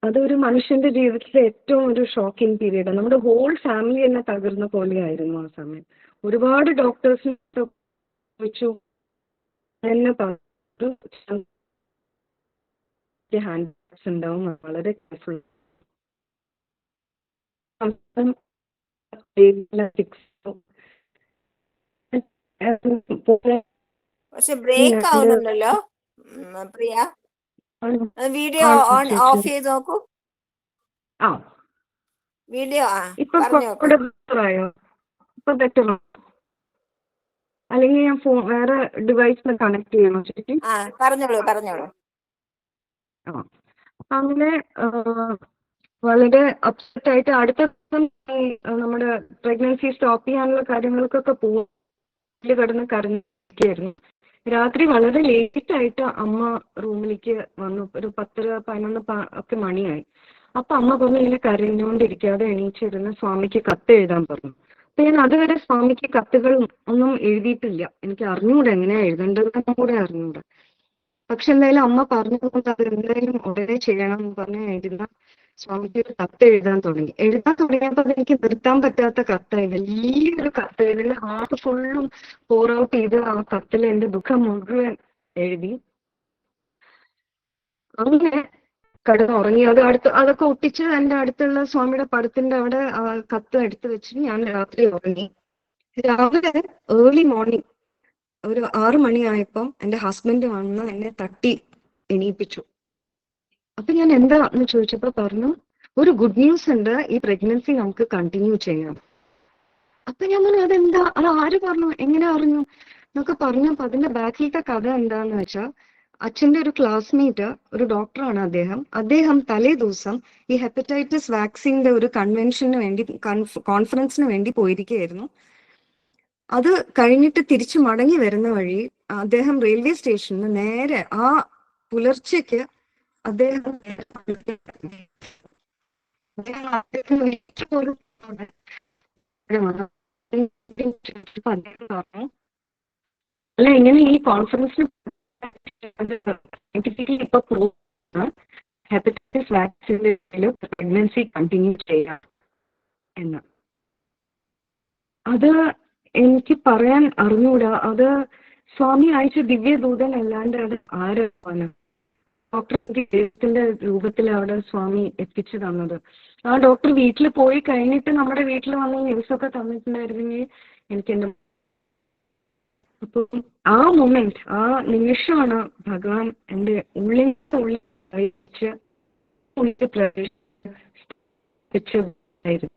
അതൊരു മനുഷ്യന്റെ ജീവിതത്തിലെ ഏറ്റവും ഒരു ഷോക്കിംഗ് പീരീഡ്. നമ്മുടെ ഹോൾ ഫാമിലി തന്നെ തകർന്ന പോലെയായിരുന്നു ആ സമയം. ഒരുപാട് ഡോക്ടേഴ്സ് ചോദിച്ചു, എന്നെ പറഞ്ഞു ഹാൻഡ് ഉണ്ടാവും, വളരെ കെയർഫുൾ. പക്ഷെ ബ്രേക്ക് ആവുന്നുണ്ടല്ലോ പ്രിയ. വീഡിയോ ഓൺ ഓഫ് ചെയ്ത് നോക്കൂ. ആ വീഡിയോ ഇപ്പൊ പറഞ്ഞു നോക്കൂ. ബെറ്ററായോ? ഇപ്പൊ ബെറ്ററോ? അല്ലെങ്കിൽ ഞാൻ വേറെ ഡിവൈസിൽ കണക്ട് ചെയ്യണോ ശരിക്കും? പറഞ്ഞോളൂ. ആ അങ്ങനെ വളരെ അപ്സെറ്റ് ആയിട്ട് അടുത്ത ദിവസം നമ്മുടെ പ്രഗ്നൻസി സ്റ്റോപ്പ് ചെയ്യാനുള്ള കാര്യങ്ങൾക്കൊക്കെ കിടന്ന് കരഞ്ഞിരിക്കുകയായിരുന്നു. രാത്രി വളരെ ലേറ്റ് ആയിട്ട് അമ്മ റൂമിലേക്ക് വന്നു. ഒരു 10-11 ഒക്കെ മണിയായി. അപ്പൊ അമ്മ പറഞ്ഞു ഇങ്ങനെ കരഞ്ഞുകൊണ്ടിരിക്കാതെ എണീച്ചിരുന്ന് സ്വാമിക്ക് കത്ത് എഴുതാൻ പറഞ്ഞു. അപ്പൊ ഞാൻ അതുവരെ സ്വാമിക്ക് കത്തുകൾ ഒന്നും എഴുതിയിട്ടില്ല. എനിക്ക് അറിഞ്ഞുകൂടെ എങ്ങനെയാ എഴുതേണ്ടതെന്നും കൂടെ അറിഞ്ഞുകൂടെ. പക്ഷെ എന്തായാലും അമ്മ പറഞ്ഞതുകൊണ്ട് അത് എന്തായാലും ഉടനെ ചെയ്യണം എന്ന് പറഞ്ഞ് എഴുതുന്ന സ്വാമിക്ക് ഒരു കത്ത് എഴുതാൻ തുടങ്ങിയപ്പോൾ അതെനിക്ക് നിർത്താൻ പറ്റാത്ത കത്തായി. വലിയൊരു കത്ത്. ഇതിൽ ഹാർട്ട് ഫുള്ളും പോർ ഔട്ട് ചെയ്ത് ആ കത്തിൽ എന്റെ ദുഃഖം മുഴുവൻ എഴുതി. അങ്ങനെ കിടന്നുറങ്ങി. അതൊക്കെ ഒട്ടിച്ച് എൻ്റെ അടുത്തുള്ള സ്വാമിയുടെ പടത്തിന്റെ അവിടെ കത്ത് എടുത്ത് വെച്ച് ഞാൻ രാത്രി ഉറങ്ങി. രാവിലെ ഏർലി മോർണിംഗ് ഒരു 6 മണിയായപ്പം എൻ്റെ ഹസ്ബൻഡ് വന്ന് എന്നെ തട്ടി എണീപ്പിച്ചു. അപ്പൊ ഞാൻ എന്താ എന്ന് ചോദിച്ചപ്പോ പറഞ്ഞു, ഒരു ഗുഡ് ന്യൂസ് ഉണ്ട്, ഈ പ്രഗ്നൻസി നമുക്ക് കണ്ടിന്യൂ ചെയ്യാം. അപ്പൊ ഞാൻ പറഞ്ഞു അതെന്താ, അത് ആര് പറഞ്ഞു, എങ്ങനെ അറിഞ്ഞു എന്നൊക്കെ പറഞ്ഞപ്പോ അതിന്റെ ബാക്കിലത്തെ കഥ എന്താന്ന് വെച്ചാൽ, അച്ഛന്റെ ഒരു ക്ലാസ്മേറ്റ് ഒരു ഡോക്ടറാണ് അദ്ദേഹം തലേ ദിവസം ഈ ഹെപ്പറ്റൈറ്റിസ് വാക്സിന്റെ ഒരു കൺവെൻഷന് വേണ്ടി കോൺഫറൻസിന് വേണ്ടി പോയിരിക്കുകയായിരുന്നു. അത് കഴിഞ്ഞിട്ട് തിരിച്ചു മടങ്ങി വരുന്ന വഴി അദ്ദേഹം റെയിൽവേ സ്റ്റേഷനിൽ നേരെ ആ പുലർച്ചയ്ക്ക് അദ്ദേഹം പറഞ്ഞു, അല്ല ഇങ്ങനെ ഈ കോൺഫറൻസിന് ഇപ്പൊ ഹെപ്പറ്റൈറ്റിസ് വാക്സിന്റെ പ്രഗ്നൻസി കണ്ടിന്യൂ ചെയ്യാം എന്ന്. അത് എനിക്ക് പറയാൻ അറിഞ്ഞൂടാ. അത് സ്വാമി അയച്ച ദിവ്യദൂതൻ അല്ലാണ്ട് അത് ആരാണ്? ഡോക്ടർ ദൈവത്തിന്റെ രൂപത്തിൽ അവിടെ സ്വാമി എത്തിച്ചു തന്നത്. ആ ഡോക്ടർ വീട്ടിൽ പോയി കഴിഞ്ഞിട്ട് നമ്മുടെ വീട്ടിൽ വന്ന് ന്യൂസൊക്കെ തന്നിട്ടുണ്ടായിരുന്നെങ്കിൽ എനിക്ക് എന്റെ അപ്പൊ ആ മൊമെന്റ്, ആ നിമിഷമാണ് ഭഗവാൻ എൻ്റെ ഉള്ളിൽ അയച്ച് ഉള്ളിൽ പ്രവേശിച്ചായിരുന്നു.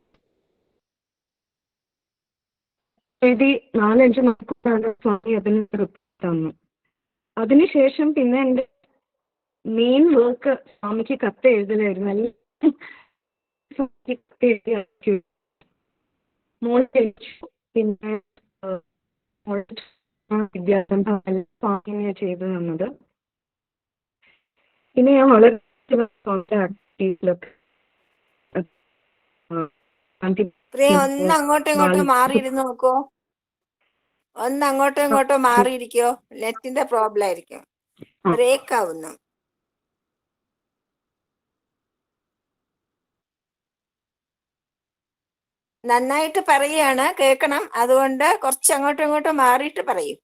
എഴുതി 4-5 മണിക്കൂറാണ് സ്വാമി അതിന് റിപ്പോർട്ട് തന്നു. അതിനുശേഷം പിന്നെ എൻ്റെ മെയിൻ വർക്ക് സ്വാമിക്ക് കത്ത് എഴുതലായിരുന്നു. എല്ലാം കത്ത് എഴുതി അയച്ചു. പിന്നെ വിദ്യാരംഭം സ്വാമിയാണ് ചെയ്തു തന്നത്. പിന്നെ ഞാൻ വളരെ ഒന്ന് അങ്ങോട്ടും ഇങ്ങോട്ടും മാറിയിരുന്നു നോക്കൂ. ഒന്ന് അങ്ങോട്ടും ഇങ്ങോട്ടും മാറിയിരിക്കോ. നെറ്റിന്റെ പ്രോബ്ലം ആയിരിക്കും. ബ്രേക്ക് ആവുന്നു. നന്നായിട്ട് പറയുകയാണ്, കേൾക്കണം. അതുകൊണ്ട് കുറച്ച് അങ്ങോട്ടും ഇങ്ങോട്ടും മാറിയിട്ട് പറയൂ.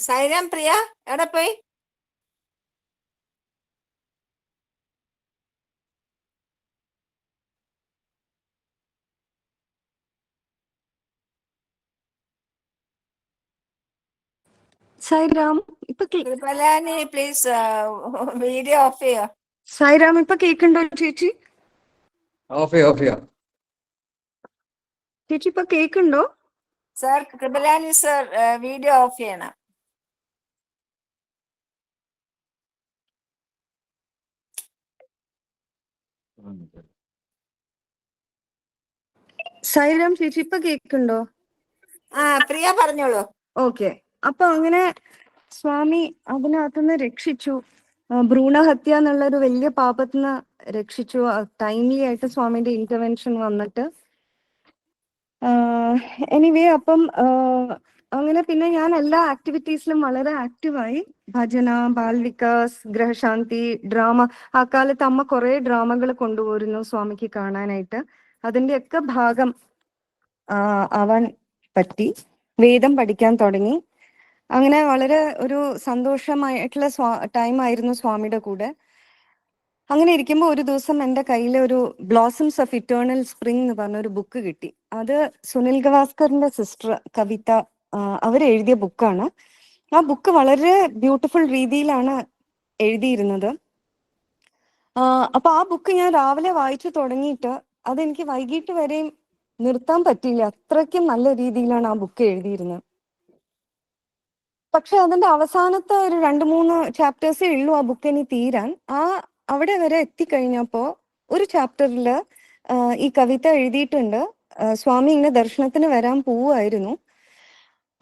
സൈറാം പ്രിയ എവിടെ പോയി? സായിരാം ഇപ്പൊ കൃപലാനി പ്ലീസ് വീഡിയോ ഓഫ് ചെയ്യോ? സായിരാം ഇപ്പൊ കേക്കുണ്ടോ ചേച്ചി? ഓഫ് ചെയ്യാം. ചേച്ചി ഇപ്പൊ കേക്കുണ്ടോ? Sir Kripalani sir video off ചെയ്യണം. സായിരാം ചേച്ചി ഇപ്പൊ കേക്കുണ്ടോ? പ്രിയ പറഞ്ഞോളൂ. ഓക്കെ. അപ്പൊ അങ്ങനെ സ്വാമി അതിനകത്തുനിന്ന് രക്ഷിച്ചു. ഭ്രൂണഹത്യ എന്നുള്ള ഒരു വലിയ പാപത്തിന്ന് രക്ഷിച്ചു. ടൈംലി ആയിട്ട് സ്വാമിന്റെ ഇന്റർവെൻഷൻ വന്നിട്ട്. എനിവേ അപ്പം അങ്ങനെ പിന്നെ ഞാൻ എല്ലാ ആക്ടിവിറ്റീസിലും വളരെ ആക്റ്റീവായി. ഭജന, ബാൽ വികാസ്, ഗ്രഹശാന്തി, ഡ്രാമ. ആ കാലത്ത് അമ്മ കുറെ ഡ്രാമകൾ കൊണ്ടുപോയിരുന്നു സ്വാമിക്ക് കാണാനായിട്ട്. അതിന്റെയൊക്കെ ഭാഗം ആവാൻ പറ്റി. വേദം പഠിക്കാൻ തുടങ്ങി. അങ്ങനെ വളരെ ഒരു സന്തോഷമായിട്ടുള്ള ടൈം ആയിരുന്നു സ്വാമിയുടെ കൂടെ. അങ്ങനെ ഇരിക്കുമ്പോൾ ഒരു ദിവസം എൻ്റെ കയ്യിൽ ഒരു ബ്ലോസംസ് ഓഫ് ഇറ്റേണൽ സ്പ്രിംഗ് എന്ന് പറഞ്ഞ ഒരു ബുക്ക് കിട്ടി. അത് സുനിൽ ഗവാസ്കറിന്റെ സിസ്റ്റർ കവിത അവരെഴുതിയ ബുക്കാണ്. ആ ബുക്ക് വളരെ ബ്യൂട്ടിഫുൾ രീതിയിലാണ് എഴുതിയിരുന്നത്. അപ്പൊ ആ ബുക്ക് ഞാൻ രാവിലെ വായിച്ചു തുടങ്ങിയിട്ട് അതെനിക്ക് വൈകിട്ട് വരെയും നിർത്താൻ പറ്റിയില്ല. അത്രയ്ക്കും നല്ല രീതിയിലാണ് ആ ബുക്ക് എഴുതിയിരുന്നത്. പക്ഷെ അതിന്റെ അവസാനത്തെ ഒരു 2-3 ചാപ്റ്റേഴ്സേ ഉള്ളൂ ആ ബുക്ക് ഇനി തീരാൻ. അവിടെ വരെ എത്തിക്കഴിഞ്ഞപ്പോ ഒരു ചാപ്റ്ററില് ഈ കവിത എഴുതിയിട്ടുണ്ട്. സ്വാമി ഇങ്ങനെ ദർശനത്തിന് വരാൻ പോവുമായിരുന്നു.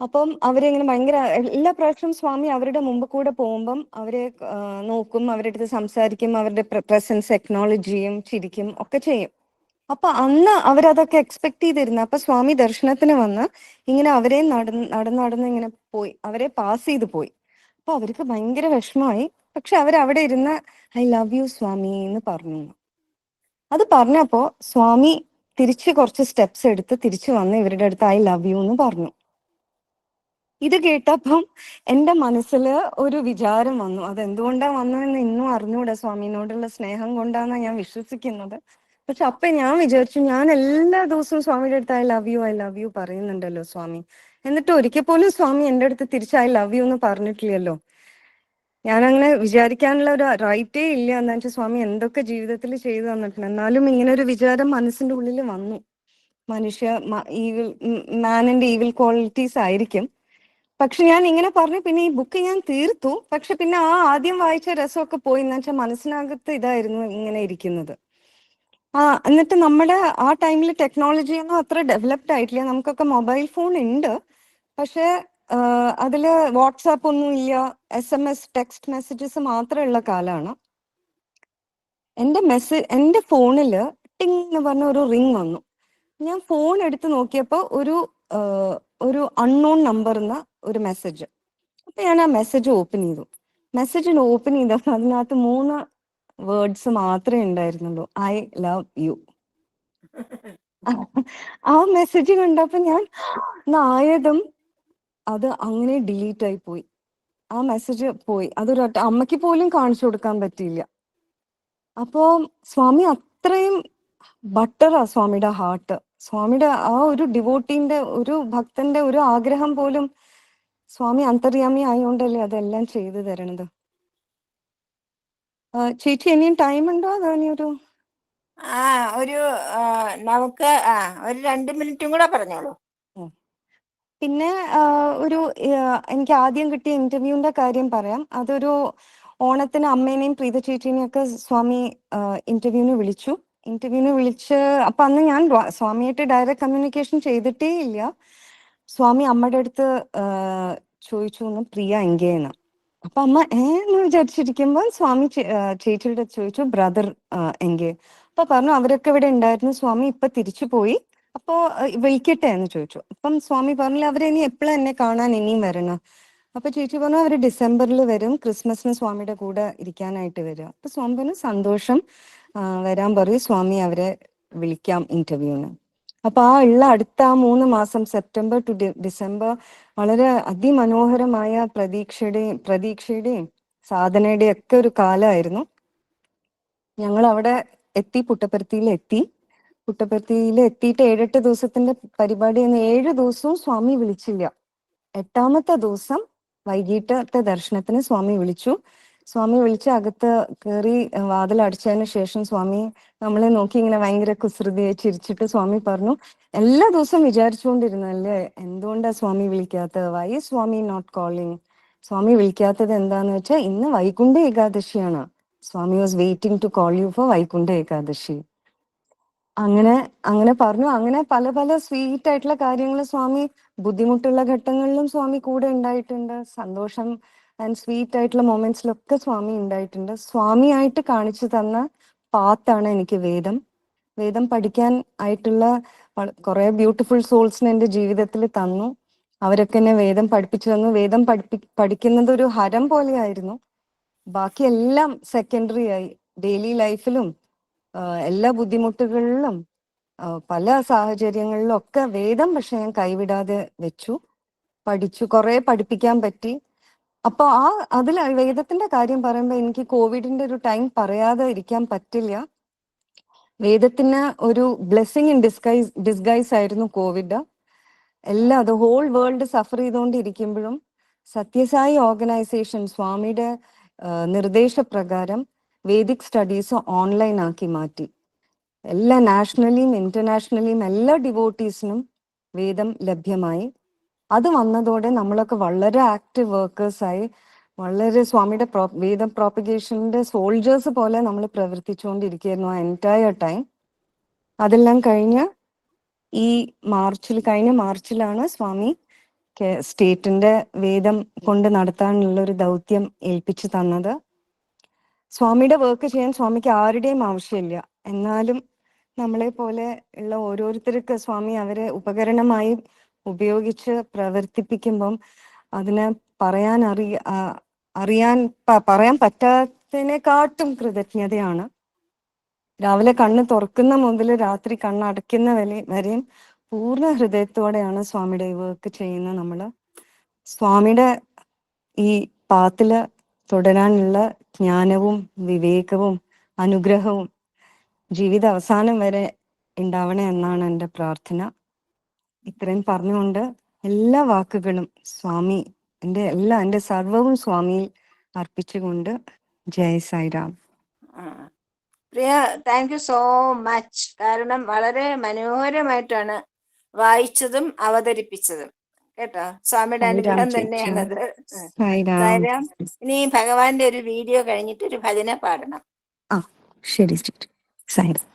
അപ്പം അവരിങ്ങനെ ഭയങ്കര എല്ലാ പ്രാവശ്യവും സ്വാമി അവരുടെ മുമ്പ് കൂടെ പോകുമ്പം അവരെ നോക്കും, അവരുടെ അടുത്ത് സംസാരിക്കും, അവരുടെ പ്രസൻസ് എക്നോളജ് ചെയ്യും, ചിരിക്കും ഒക്കെ ചെയ്യും. അപ്പൊ അന്ന് അവരതൊക്കെ എക്സ്പെക്ട് ചെയ്തിരുന്നു. അപ്പൊ സ്വാമി ദർശനത്തിന് വന്ന് ഇങ്ങനെ അവരെ നടന്ന് ഇങ്ങനെ പോയി, അവരെ പാസ് ചെയ്ത് പോയി. അപ്പൊ അവർക്ക് ഭയങ്കര വിഷമമായി. പക്ഷെ അവരവിടെ ഇരുന്ന് ഐ ലവ് യു സ്വാമി എന്ന് പറഞ്ഞു. അത് പറഞ്ഞപ്പോ സ്വാമി തിരിച്ച് കുറച്ച് സ്റ്റെപ്സ് എടുത്ത് തിരിച്ചു വന്ന് ഇവരുടെ അടുത്ത് ഐ ലവ് യു എന്ന് പറഞ്ഞു. ഇത് കേട്ടപ്പം എൻ്റെ മനസ്സിൽ ഒരു വിചാരം വന്നു. അതെന്തുകൊണ്ടാ വന്നതെന്ന് ഇന്നും അറിഞ്ഞൂടാ. സ്വാമിനോടുള്ള സ്നേഹം കൊണ്ടാണ് ഞാൻ വിശ്വസിക്കുന്നത്. പക്ഷെ അപ്പൊ ഞാൻ വിചാരിച്ചു, ഞാൻ എല്ലാ ദിവസവും സ്വാമിയുടെ അടുത്ത് ഐ ലവ് യു പറയുന്നുണ്ടല്ലോ സ്വാമി, എന്നിട്ട് ഒരിക്കൽ പോലും സ്വാമി എൻ്റെ അടുത്ത് തിരിച്ച് ഐ ലവ് യു എന്ന് പറഞ്ഞിട്ടില്ലല്ലോ. ഞാൻ അങ്ങനെ വിചാരിക്കാനുള്ള ഒരു റൈറ്റേ ഇല്ല. എന്താ വെച്ചാൽ സ്വാമി എന്തൊക്കെ ജീവിതത്തിൽ ചെയ്തു തന്നിട്ടുണ്ട്. എന്നാലും ഇങ്ങനെ ഒരു വിചാരം മനസ്സിന്റെ ഉള്ളിൽ വന്നു. മാനിന്റെ ഈവിൽ ക്വാളിറ്റീസ് ആയിരിക്കും. പക്ഷെ ഞാൻ ഇങ്ങനെ പറഞ്ഞു. പിന്നെ ഈ ബുക്ക് ഞാൻ തീർത്തു. പക്ഷെ പിന്നെ ആദ്യം വായിച്ച രസമൊക്കെ പോയി. എന്ന് വെച്ചാൽ മനസ്സിനകത്ത് ഇതായിരുന്നു ഇങ്ങനെ ഇരിക്കുന്നത്. എന്നിട്ട് നമ്മുടെ ആ ടൈമിൽ ടെക്നോളജി ഒന്നും അത്ര ഡെവലപ്ഡ് ആയിട്ടില്ല. നമുക്കൊക്കെ മൊബൈൽ ഫോൺ ഉണ്ട്, പക്ഷെ അതില് വാട്സാപ്പ് ഒന്നും ഇല്ല. SMS ടെക്സ്റ്റ് മെസ്സേജസ് മാത്രമുള്ള കാലമാണ്. എൻ്റെ ഫോണില് ടിങ് എന്ന് പറഞ്ഞ ഒരു റിങ് വന്നു. ഞാൻ ഫോൺ എടുത്ത് നോക്കിയപ്പോ ഒരു അൺനോൺ നമ്പർന്ന ഒരു മെസ്സേജ്. അപ്പൊ ഞാൻ ആ മെസ്സേജ് ഓപ്പൺ ചെയ്തു. മെസ്സേജിന് ഓപ്പൺ ചെയ്തപ്പോൾ അതിനകത്ത് 3 വേർഡ്സ് മാത്രമേ ഉണ്ടായിരുന്നുള്ളൂ, ഐ ലവ് യു. ആ മെസ്സേജ് കണ്ടപ്പോ ഞാൻ ആയതും അത് അങ്ങനെ ഡിലീറ്റ് ആയി പോയി. ആ മെസ്സേജ് പോയി. അതൊരു അമ്മയ്ക്ക് പോലും കാണിച്ചു കൊടുക്കാൻ പറ്റിയില്ല. അപ്പോ സ്വാമി അത്രയും ബട്ടറാ സ്വാമിയുടെ ഹാർട്ട്. സ്വാമിയുടെ ആ ഒരു ഡിവോട്ടീന്റെ, ഒരു ഭക്തന്റെ ഒരു ആഗ്രഹം പോലും സ്വാമി അന്തര്യാമി ആയതുകൊണ്ടല്ലേ അതെല്ലാം ചെയ്തു തരണത്. ചേച്ചി ഇനിയും ടൈം ഉണ്ടോ? അതോ ഇനിയൊരു നമുക്ക് ഒരു 2 മിനിറ്റും കൂടെ പറഞ്ഞോളൂ. പിന്നെ എനിക്ക് ആദ്യം കിട്ടിയ ഇന്റർവ്യൂവിന്റെ കാര്യം പറയാം. അതൊരു ഓണത്തിന് അമ്മേനെയും പ്രീത ചേച്ചീനെയും ഒക്കെ സ്വാമി ഇന്റർവ്യൂവിന് വിളിച്ച് അപ്പൊ അന്ന് ഞാൻ സ്വാമിയായിട്ട് ഡയറക്റ്റ് കമ്മ്യൂണിക്കേഷൻ ചെയ്തിട്ടേ ഇല്ല. സ്വാമി അമ്മയുടെ അടുത്ത് ചോദിച്ചു ഒന്ന് പ്രിയ എങ്കേന്ന്. അപ്പൊ അമ്മ എന്ന് വിചാരിച്ചിരിക്കുമ്പോൾ സ്വാമി ചേച്ചിയുടെ ചോദിച്ചു ബ്രദർ എങ്കേ. അപ്പൊ പറഞ്ഞു അവരൊക്കെ ഇവിടെ ഉണ്ടായിരുന്നു സ്വാമി, ഇപ്പൊ തിരിച്ചു പോയി, അപ്പോ വിളിക്കട്ടെ എന്ന് ചോദിച്ചു. അപ്പം സ്വാമി പറഞ്ഞില്ല അവരെ ഇനി എപ്പോഴും എന്നെ കാണാൻ ഇനിയും വരണം. അപ്പൊ ചേച്ചി പറഞ്ഞു അവര് ഡിസംബറിൽ വരും, ക്രിസ്മസിന് സ്വാമിയുടെ കൂടെ ഇരിക്കാനായിട്ട് വരും. അപ്പൊ സ്വാമി പറഞ്ഞു സന്തോഷം, വരാൻ പറയും, സ്വാമി അവരെ വിളിക്കാം ഇന്റർവ്യൂവിന്. അപ്പൊ ആ ഉള്ള അടുത്ത 3 മാസം സെപ്റ്റംബർ ടു ഡിസംബർ വളരെ അതിമനോഹരമായ പ്രതീക്ഷയുടെയും സാധനയുടെയും ഒക്കെ ഒരു കാലമായിരുന്നു. ഞങ്ങൾ അവിടെ എത്തി, പുട്ടപർത്തിയിൽ എത്തിയിട്ട് 7-8 ദിവസത്തിന്റെ പരിപാടി. 7 ദിവസവും സ്വാമി വിളിച്ചില്ല. 8ാമത്തെ ദിവസം വൈകിട്ടത്തെ ദർശനത്തിന് സ്വാമി വിളിച്ചു. സ്വാമി വിളിച്ച് അകത്ത് കയറി വാതിലടച്ചതിന് ശേഷം സ്വാമി നമ്മളെ നോക്കി ഇങ്ങനെ ഭയങ്കര കുസൃതിയായി ചിരിച്ചിട്ട് സ്വാമി പറഞ്ഞു, എല്ലാ ദിവസവും വിചാരിച്ചുകൊണ്ടിരുന്നല്ലേ എന്തുകൊണ്ടാ സ്വാമി വിളിക്കാത്തത്, why Swami not calling, Swami വിളിക്കാത്തത് എന്താന്ന് വെച്ചാൽ ഇന്ന് വൈകുണ്ഠ ഏകാദശിയാണ്, Swami was waiting to call you for Vaikunta Ekadashi. അങ്ങനെ പറഞ്ഞു. അങ്ങനെ പല പല സ്വീറ്റ് ആയിട്ടുള്ള കാര്യങ്ങൾ സ്വാമി ബുദ്ധിമുട്ടുള്ള ഘട്ടങ്ങളിലും സ്വാമി കൂടെ ഉണ്ടായിട്ടുണ്ട്. സന്തോഷം ആൻഡ് സ്വീറ്റ് ആയിട്ടുള്ള മൊമെന്റ്സിലൊക്കെ സ്വാമി ഉണ്ടായിട്ടുണ്ട്. സ്വാമിയായിട്ട് കാണിച്ചു തന്ന പാത്താണ് എനിക്ക് വേദം പഠിക്കാൻ ആയിട്ടുള്ള കുറെ ബ്യൂട്ടിഫുൾ സോൾസിനെ എന്റെ ജീവിതത്തിൽ തന്നു. അവരൊക്കെ എന്നെ വേദം പഠിപ്പിച്ചു തന്നു. വേദം പഠിക്കുന്നത് ഒരു ഹരം പോലെയായിരുന്നു. ബാക്കി എല്ലാം സെക്കൻഡറി ആയി. ഡെയിലി ലൈഫിലും എല്ലാ ബുദ്ധിമുട്ടുകളിലും പല സാഹചര്യങ്ങളിലും ഒക്കെ വേദം പക്ഷെ ഞാൻ കൈവിടാതെ വെച്ചു, പഠിച്ചു, കുറെ പഠിപ്പിക്കാൻ പറ്റി. അപ്പൊ അതിൽ വേദത്തിന്റെ കാര്യം പറയുമ്പോൾ എനിക്ക് കോവിഡിന്റെ ഒരു ടൈം പറയാതെ ഇരിക്കാൻ പറ്റില്ല. വേദത്തിന് ഒരു ബ്ലെസ്സിങ് ഇൻ ഡിസ്ഗൈസ് ആയിരുന്നു covid. The whole world suffer ചെയ്തുകൊണ്ടിരിക്കുമ്പോഴും സത്യസായി ഓർഗനൈസേഷൻ സ്വാമിയുടെ നിർദ്ദേശപ്രകാരം വേദിക് സ്റ്റഡീസ് ഓൺലൈൻ ആക്കി മാറ്റി. എല്ലാ നാഷണലിയും ഇന്റർനാഷണലിയും എല്ലാ ഡിവോട്ടീസിനും വേദം ലഭ്യമായി. അത് വന്നതോടെ നമ്മളൊക്കെ വളരെ ആക്റ്റീവ് വർക്കേഴ്സായി, വളരെ സ്വാമിയുടെ വേദ പ്രോപ്പഗേഷന്റെ സോൾജേഴ്സ് പോലെ നമ്മൾ പ്രവർത്തിച്ചുകൊണ്ടിരിക്കുകയായിരുന്നു ആ എൻറ്റയർ ടൈം. അതെല്ലാം കഴിഞ്ഞ മാർച്ചിലാണ് സ്വാമി സ്റ്റേറ്റിന്റെ വേദം കൊണ്ട് നടത്താനുള്ള ഒരു ദൗത്യം ഏൽപ്പിച്ചു തന്നത്. സ്വാമിയുടെ വർക്ക് ചെയ്യാൻ സ്വാമിക്ക് ആരുടെയും ആവശ്യമില്ല. എന്നാലും നമ്മളെ പോലെ ഉള്ള ഓരോരുത്തർക്ക് സ്വാമി അവരെ ഉപകരണമായി ഉപയോഗിച്ച് പ്രവർത്തിപ്പിക്കുമ്പം അതിനെ പറയാൻ പറ്റാത്തതിനെക്കാട്ടും കൃതജ്ഞതയാണ്. രാവിലെ കണ്ണ് തുറക്കുന്ന മുതൽ രാത്രി കണ്ണടയ്ക്കുന്ന വരെയും പൂർണ്ണ ഹൃദയത്തോടെയാണ് സ്വാമിയുടെ ഈ വർക്ക് ചെയ്യുന്നത്. നമ്മള് സ്വാമിയുടെ ഈ പാത്തില് തുടരാനുള്ള ജ്ഞാനവും വിവേകവും അനുഗ്രഹവും ജീവിത അവസാനം വരെ ഉണ്ടാവണേ എന്നാണ് എൻ്റെ പ്രാർത്ഥന. ഇത്രയും പറഞ്ഞുകൊണ്ട് എല്ലാ വാക്കുകളും സ്വാമി എൻ്റെ സർവവും സ്വാമിയിൽ അർപ്പിച്ചുകൊണ്ട് ജയ് സായിരാം. പ്രിയ, താങ്ക് യു സോ മച്ച്. കാരണം വളരെ മനോഹരമായിട്ടാണ് വായിച്ചതും അവതരിപ്പിച്ചതും കേട്ടോ. സ്വാമിയുടെ അനുഗ്രഹം തന്നെയാണത്. സായിരാം. ഇനി ഭഗവാന്റെ ഒരു വീഡിയോ കഴിഞ്ഞിട്ട് ഒരു ഭജന പാടണം. ശരി സായിരാം.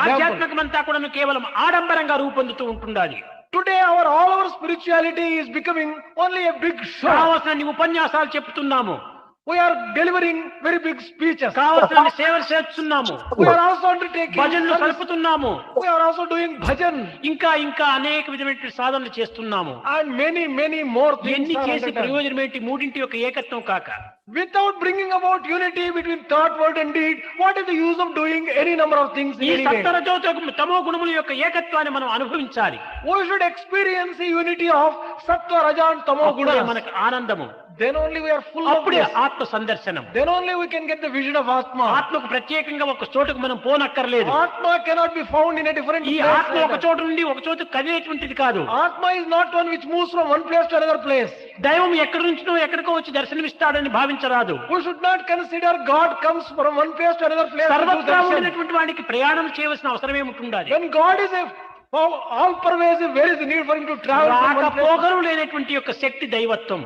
ఆధ్యాత్మికమంతా కూడా కేవలం ఆడంబరంగా రూపొందుతూ ఉంటుండాలి. Today all our spirituality is becoming only a big show. కావాల్సిన ఉపన్యాసాలు చెప్తున్నాము, we are delivering very big speeches. కావాల్సిన సేవలు చేస్తున్నాము, we are also undertaking భజనలు సలుపుతున్నాము, we are also doing bhajan. ఇంకా అనేక విధమైన సాధనలు చేస్తున్నాము. And many more things. ఎన్ని చేసి ప్రయోజనం ఏంటి? మూడింటి యొక్క ఏకత్వం కాక, without bringing about unity between thought, word and deed, what is the use of doing any number of things? ఈ సత్వరజో తమో గుణముల యొక్క ఏకత్వాన్ని మనం అనుభవించాలి. We should experience the unity of sattva, raja and tamo gunas. మనకు ఆనందము. Then only we are full of అప్పుడే ఆత్మ సందర్శనం. Then only we can get the vision of Atma. ఆత్మకు ప్రత్యేకంగా ఒక చోటుకు మనం పోనక్కర్లేదు. Atma cannot be found in a different place. ఈ ఆత్మ ఒక చోటు నుండి ఒక చోటు కదిలేటువంటిది కాదు. Atma is not one which moves from one place to another place. దైవం ఎక్కడి నుంచినో ఎక్కడికో వచ్చి దర్శనమిస్తాడని భావించరాదు. We should not consider God comes from one place to another place. సర్వత్రా ఉండినటువంటి వాడికి ప్రయాణం చేయవలసిన అవసరం ఏముంటుండాలి? When God is all pervasive, where is the need for him to travel from one place? పోగరు లేనటువంటి యొక్క శక్తి దైవత్వం.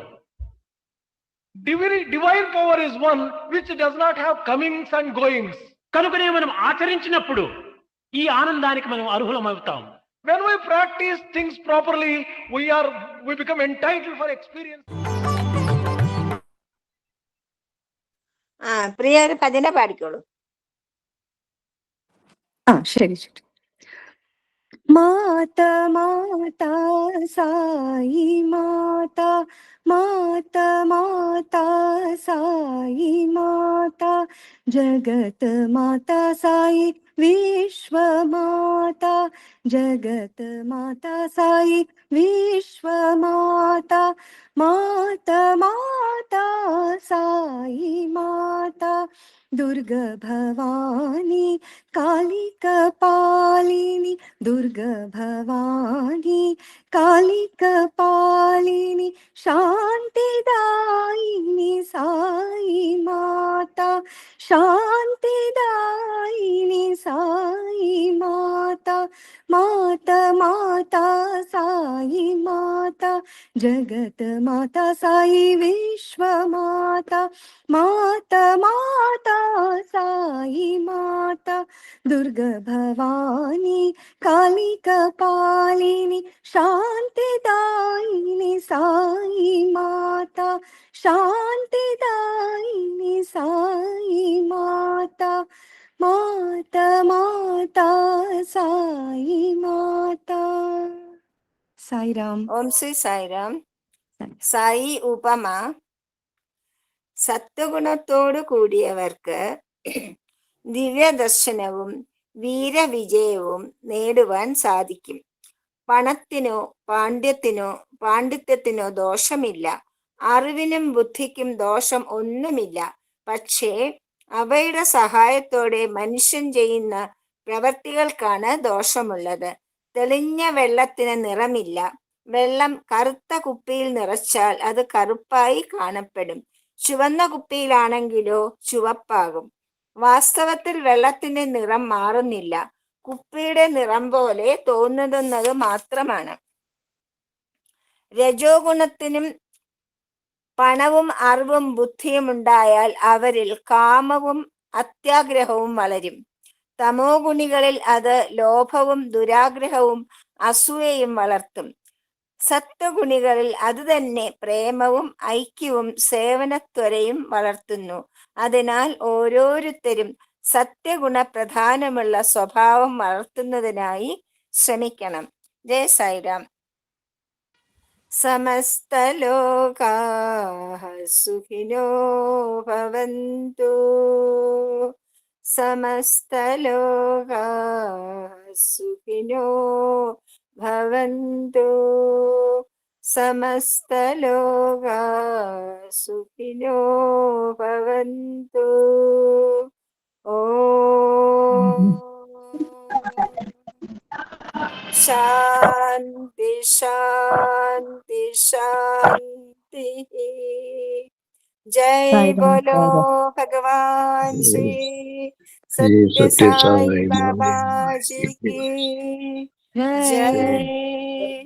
Divine power is one which does not have comings and goings. కనుకనే మనం ఆచరించినప్పుడు ఈ ఆనందానికి మనం అర్హులమవుతాం. When we practice things properly, we become entitled for experience. പ്രിയ ഒരു ഭജന പാടിക്കോളൂ. ശരി. മാതാ മാതാ സായി മാതാ മാതാ മാതാ സായി മാതാ जगत माता साई विश्व माता, जगत माता साई विश्व माता, माता माता साई माता, दुर्गा भवानी काली कपालिनी, दुर्गा भवानी काली कपालिनी, शांतिदायिनी साई माता, शांतिदायिनी साई माता, माता माता साई माता, जगत माता साई विश्व माता, माता माता साई माता, दुर्गा भवानी काली कपालिनी, शांतिदायिनी साई माता, शांतिदायिनी साई माता, माता माता साई माता. സായിരാം. ഓം ശ്രീ സായിരാം. സായി ഉപമ: സത്വഗുണത്തോടു കൂടിയവർക്ക് ദിവ്യദർശനവും വീരവിജയവും നേടുവാൻ സാധിക്കും. പണത്തിനോ പാണ്ഡിത്യത്തിനോ ദോഷമില്ല. അറിവിനും ബുദ്ധിക്കും ദോഷം ഒന്നുമില്ല. പക്ഷേ അവയുടെ സഹായത്തോടെ മനുഷ്യൻ ചെയ്യുന്ന പ്രവർത്തികൾക്കാണ് ദോഷമുള്ളത്. തെളിഞ്ഞ വെള്ളത്തിന് നിറമില്ല. വെള്ളം കറുത്ത കുപ്പിയിൽ നിറച്ചാൽ അത് കറുപ്പായി കാണപ്പെടും. ചുവന്ന കുപ്പിയിലാണെങ്കിലോ ചുവപ്പാകും. വാസ്തവത്തിൽ വെള്ളത്തിന്റെ നിറം മാറുന്നില്ല. കുപ്പിയുടെ നിറം പോലെ തോന്നുന്നത് മാത്രമാണ്. രജോ ഗുണത്തിനും പണവും അറിവും ബുദ്ധിയും ഉണ്ടായാൽ അവരിൽ കാമവും അത്യാഗ്രഹവും വളരും. തമോ ഗുണികളിൽ അത് ലോഭവും ദുരാഗ്രഹവും അസൂയയും വളർത്തും. സത്വഗുണികളിൽ അത് തന്നെ പ്രേമവും ഐക്യവും സേവനത്വരയും വളർത്തുന്നു. അതിനാൽ ഓരോരുത്തരും സത്യഗുണ പ്രധാനമുള്ള സ്വഭാവം വളർത്തുന്നതിനായി ശ്രമിക്കണം. ജയ സായിരാം. സമസ്തലോകാഃ സുഖിനോ ഭവന്തു, സമസ്തലോകാഃ സുഖിനോ ഭവന്തു, സമസ്തലോകാഃ സുഖിനോ ഭവന്തു. ഓം ശാന്തി ശാന്തി ശാന്തി. ജയ് ബോലോ ഭഗവാൻ ശ്രീ സത്യ സായി ബാബാജി की जय.